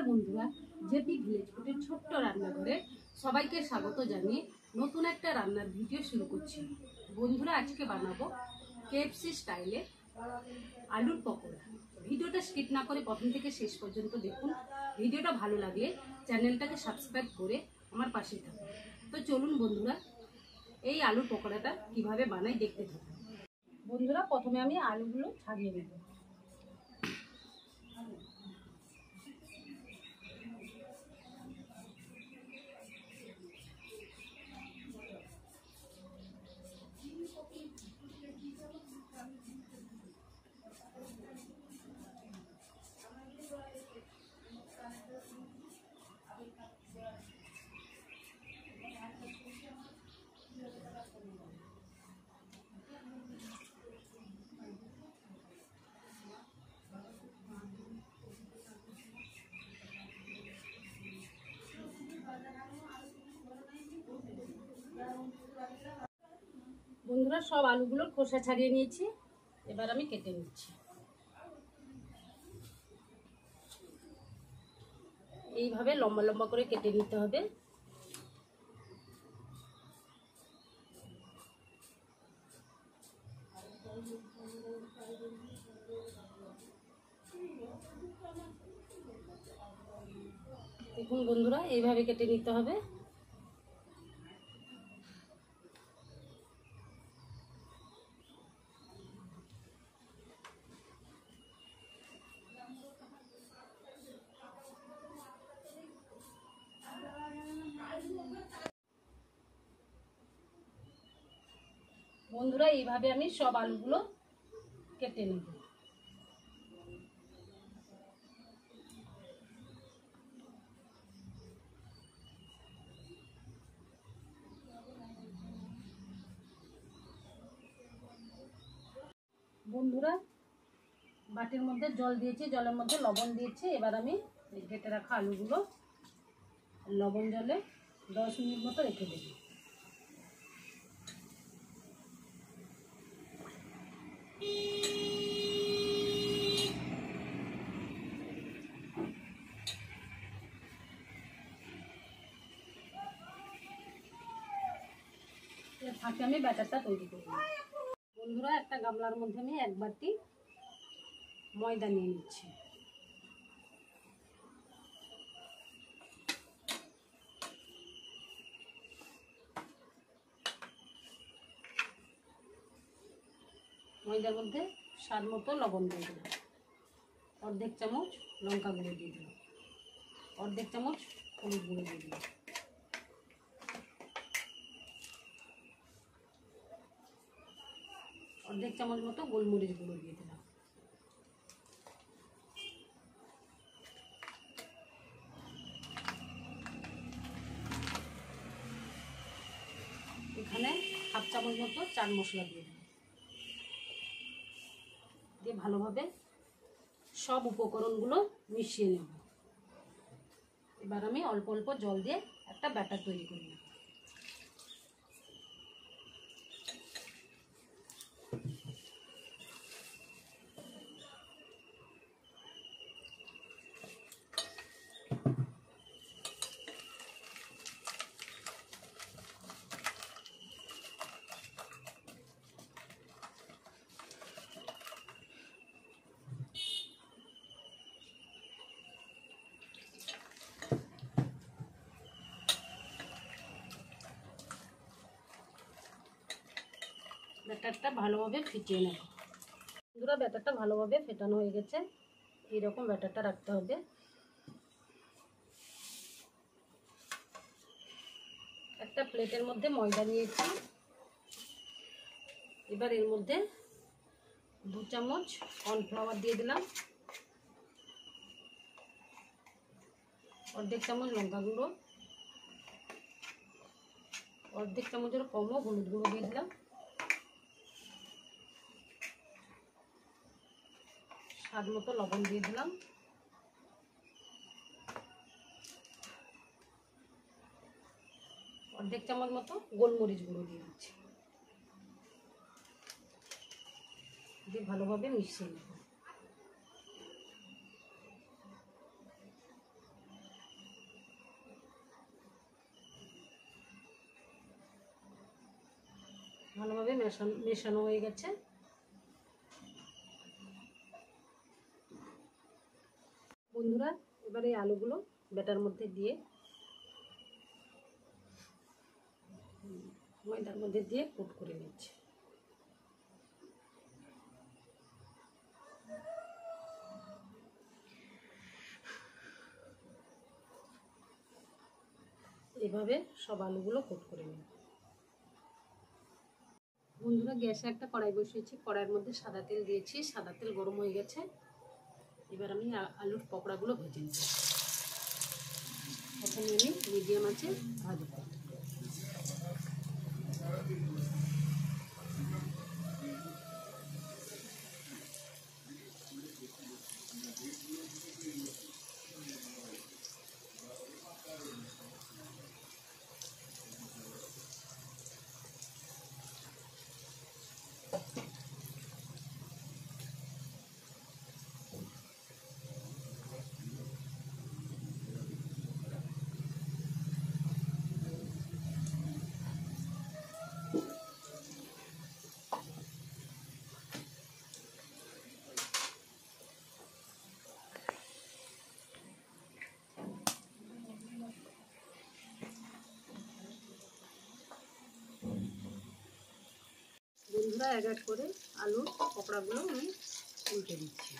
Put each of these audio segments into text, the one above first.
নমস্কার বন্ধুরা, JP village ফুডের ছোট্ট রান্নাঘরে সবাইকে স্বাগত জানিয়ে নতুন একটা রান্নার ভিডিও শুরু করছি। বন্ধুরা, আজকে বানাবো কেএফসি স্টাইলে আলুর পকোড়া। ভিডিওটা স্কিপ না করে প্রথম থেকে শেষ পর্যন্ত দেখুন। ভিডিওটা ভালো লাগলে চ্যানেলটাকে সাবস্ক্রাইব করে আমার পাশে থাকুন। তো চলুন বন্ধুরা, এই আলুর পকোড়াটা কিভাবে বানাই দেখতে থাকুন। বন্ধুরা, প্রথমে আমি আলুগুলো ছাড়িয়ে নেব। বন্ধুরা, সব আলুগুলোর খোসা ছাড়িয়ে নিয়েছি, এবার আমি কেটে নিচ্ছি। এইভাবে লম্বা লম্বা করে কেটে নিতে হবে। দেখুন বন্ধুরা, এইভাবে কেটে নিতে হবে। বন্ধুরা, এইভাবে আমি সব আলুগুলো কেটে নেব। বন্ধুরা, বাটির মধ্যে জল দিয়েছি, জলের মধ্যে লবণ দিয়েছি। এবার আমি কেটে রাখা আলুগুলো লবণ জলে 10 মিনিট মতো রেখে দেব। এর ফাঁকে আমি ব্যাটারটা তৈরি করব। বন্ধুরা, একটা গামলার মধ্যে আমি 1 বাটি ময়দা নিয়ে নিচ্ছি। ময়দার মধ্যে স্বাদ মতো লবণ দিয়ে দিলাম, অর্ধেক চামচ লঙ্কা গুঁড়ো দিয়ে দিলাম, অর্ধেক চামচ হলুদ গুঁড়ো দিয়ে দিলাম, অর্ধেক চামচ মতো গোলমরিচ গুঁড়ো দিয়ে দিলাম। এখানে 1/2 চামচ মতো চাট মশলা দিয়ে দিলাম। দিয়ে ভালোভাবে সব উপকরণগুলো মিশিয়ে নেব। এবার আমি অল্প অল্প জল দিয়ে একটা ব্যাটার তৈরি করে নেব। ব্যাটারটা ভালোভাবে ফিটিয়ে নেব। বন্ধুরা, ব্যাটারটা ভালোভাবে ফেটানো হয়ে গেছে। এইরকম ব্যাটারটা রাখতে হবে। একটা প্লেটের মধ্যে ময়দা নিয়েছি। এবার এর মধ্যে 2 চামচ কর্নফ্লাওয়ার দিয়ে দিলাম, অর্ধেক চামচ লঙ্কা গুঁড়ো, অর্ধেক চামচের কমও হলুদ গুঁড়ো দিয়ে দিলাম, স্বাদ মতো লবণ দিয়ে দিলাম, অর্ধেক চামচ মতো গোলমরিচ গুঁড়ো দিয়ে দিচ্ছি। দিয়ে ভালোভাবে মিশিয়ে নেব। মেশানো হয়ে গেছে। বন্ধুরা এবারে এই আলুগুলো ব্যাটার মধ্যে দিয়ে ময়দার মধ্যে দিয়ে কোট করে নিচ্ছি। এভাবে সব আলুগুলো কোট করে নিই। বন্ধুরা গ্যাসে একটা কড়াই বসিয়েছি, কড়াইয়ের মধ্যে সাদা তেল দিয়েছি, সাদা তেল গরম হয়ে গেছে। এবার আমি আলুর পকোড়াগুলো ভেজে নিচ্ছি। প্রথমে আমি মিডিয়াম আঁচে ভাজবো। বন্ধুরা এক এক করে আলুর পকোড়াগুলো আমি উল্টে দিচ্ছি।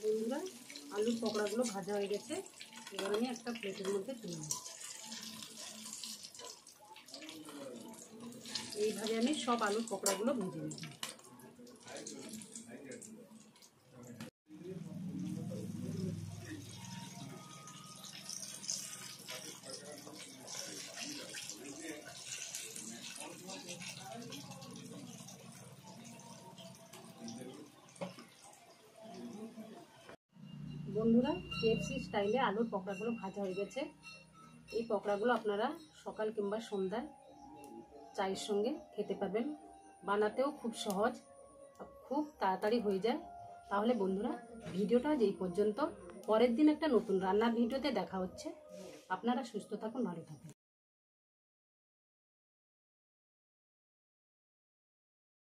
বন্ধুরা আলুর পকোড়াগুলো ভাজা হয়ে গেছে, এবার আমি একটা প্লেটের মধ্যে তুলে নিচ্ছি। এইভাবে আমি সব আলুর পকোড়াগুলো ভেজে নিচ্ছি। বন্ধুরা কেএফসি স্টাইলে আলুর পকোড়াগুলো ভাজা হয়ে গেছে। এই পকোড়াগুলো আপনারা সকাল কিংবা সন্ধ্যায় চায়ের সঙ্গে খেতে পারবেন। বানাতেও খুব সহজ, খুব তাড়াতাড়ি হয়ে যায়। তাহলে বন্ধুরা ভিডিওটা আজ এই পর্যন্ত। পরের দিন একটা নতুন রান্নার ভিডিওতে দেখা হচ্ছে। আপনারা সুস্থ থাকুন, ভালো থাকুন।